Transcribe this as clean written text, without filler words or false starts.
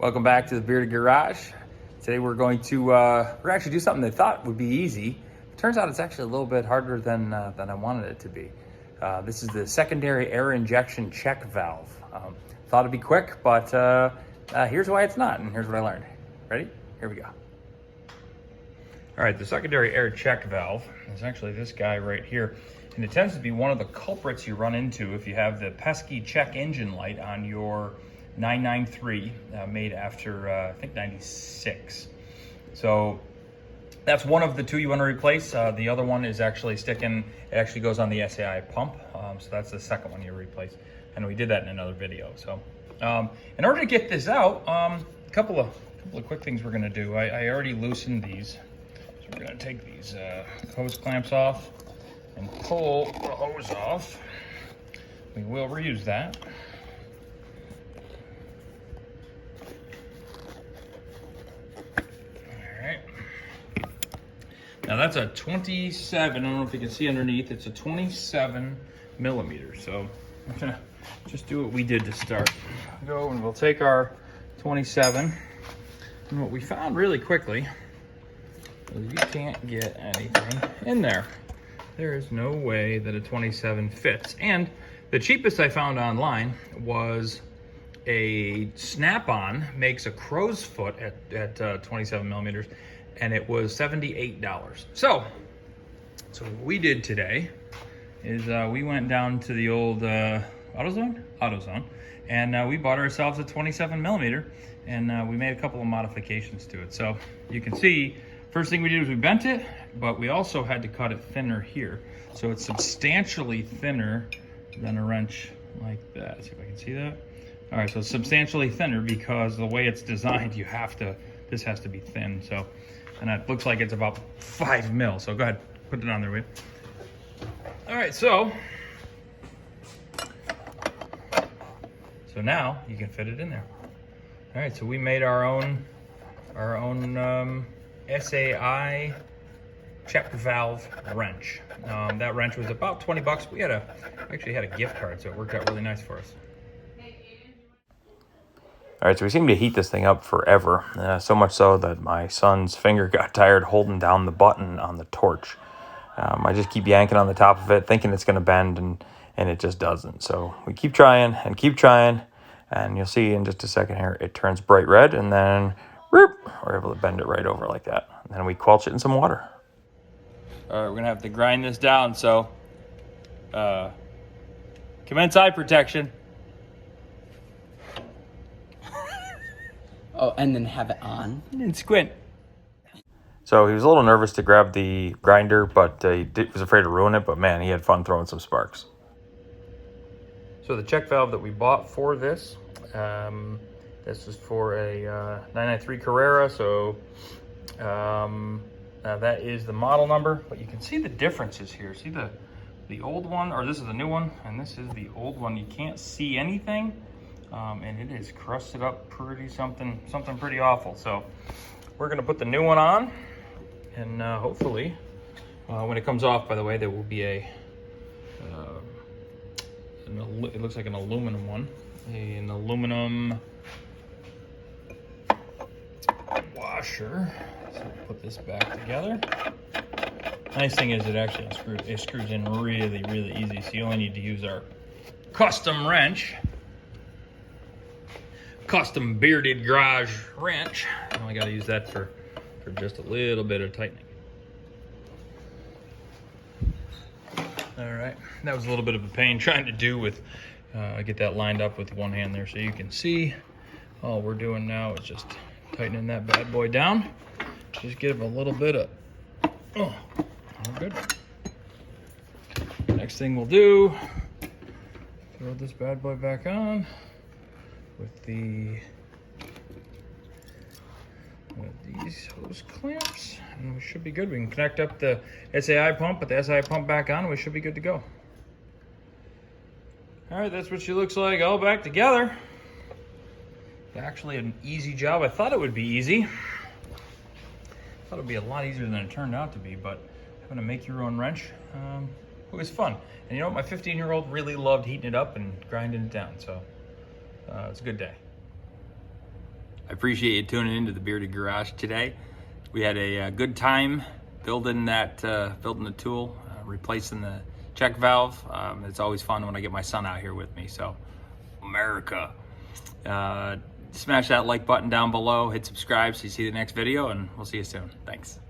Welcome back to the Bearded Garage. Today we're going to actually do something that I thought would be easy. It turns out it's actually a little bit harder than I wanted it to be. This is the secondary air injection check valve. Thought it'd be quick, but here's why it's not, and here's what I learned. Ready? Here we go. All right, the secondary air check valve is actually this guy right here. And it tends to be one of the culprits you run into if you have the pesky check engine light on your 993 made after, I think, 96. So that's one of the two you want to replace. The other one is actually sticking, it actually goes on the SAI pump. So that's the second one you replace. And we did that in another video. So in order to get this out, a couple of quick things we're gonna do. I already loosened these. So we're gonna take these hose clamps off and pull the hose off. We will reuse that. All right. Now that's a 27, I don't know if you can see underneath, it's a 27 millimeters. So I'm gonna just do what we did to start. Go and we'll take our 27, and what we found really quickly is you can't get anything in there. There is no way that a 27 fits. And the cheapest I found online was a Snap-on makes a crow's foot at 27 millimeters, and it was $78. So what we did today is we went down to the old AutoZone, and we bought ourselves a 27 millimeter, and we made a couple of modifications to it. So you can see, first thing we did was we bent it, but we also had to cut it thinner here. So it's substantially thinner than a wrench like that. See if I can see that. All right, so it's substantially thinner because the way it's designed, this has to be thin. So, and it looks like it's about 5 mil. So go ahead, put it on there, wait. All right, so now you can fit it in there. All right, so we made our own SAI check valve wrench. That wrench was about 20 bucks. We actually had a gift card, so it worked out really nice for us. All right, so we seem to heat this thing up forever, so much so that my son's finger got tired holding down the button on the torch. I just keep yanking on the top of it, thinking it's going to bend, and it just doesn't. So we keep trying, and you'll see in just a second here, it turns bright red, and then we're able to bend it right over like that. And then we quench it in some water. All right, we're gonna have to grind this down, so commence eye protection. Oh, and then have it on? And squint. So he was a little nervous to grab the grinder, but he was afraid to ruin it, but man, he had fun throwing some sparks. So the check valve that we bought for this, this is for a 993 Carrera, so that is the model number, but you can see the differences here. See the old one, or this is the new one, and this is the old one. You can't see anything, and it is crusted up pretty something pretty awful. So we're gonna put the new one on, and hopefully, when it comes off, by the way, there will be it looks like an aluminum one, an aluminum washer. So we'll put this back together. Nice thing is it screws in really, really easy. So you only need to use our custom wrench, custom bearded garage wrench. You only got to use that for just a little bit of tightening. All right, that was a little bit of a pain trying to do with get that lined up with one hand there, so you can see all we're doing now is just tightening that bad boy down. Just give a little bit of, we're good. Next thing we'll do, throw this bad boy back on with these hose clamps, and we should be good. We can connect up the SAI pump, put the SAI pump back on, and we should be good to go. All right, that's what she looks like all back together. Actually an easy job. I thought it would be easy. I thought it would be a lot easier than it turned out to be, but having to make your own wrench, it was fun. And you know what? My 15-year-old really loved heating it up and grinding it down, so it's a good day. I appreciate you tuning into the Bearded Garage today. We had a good time building the tool, replacing the check valve. It's always fun when I get my son out here with me. So, America. Smash that like button down below, hit subscribe so you see the next video, and we'll see you soon. Thanks.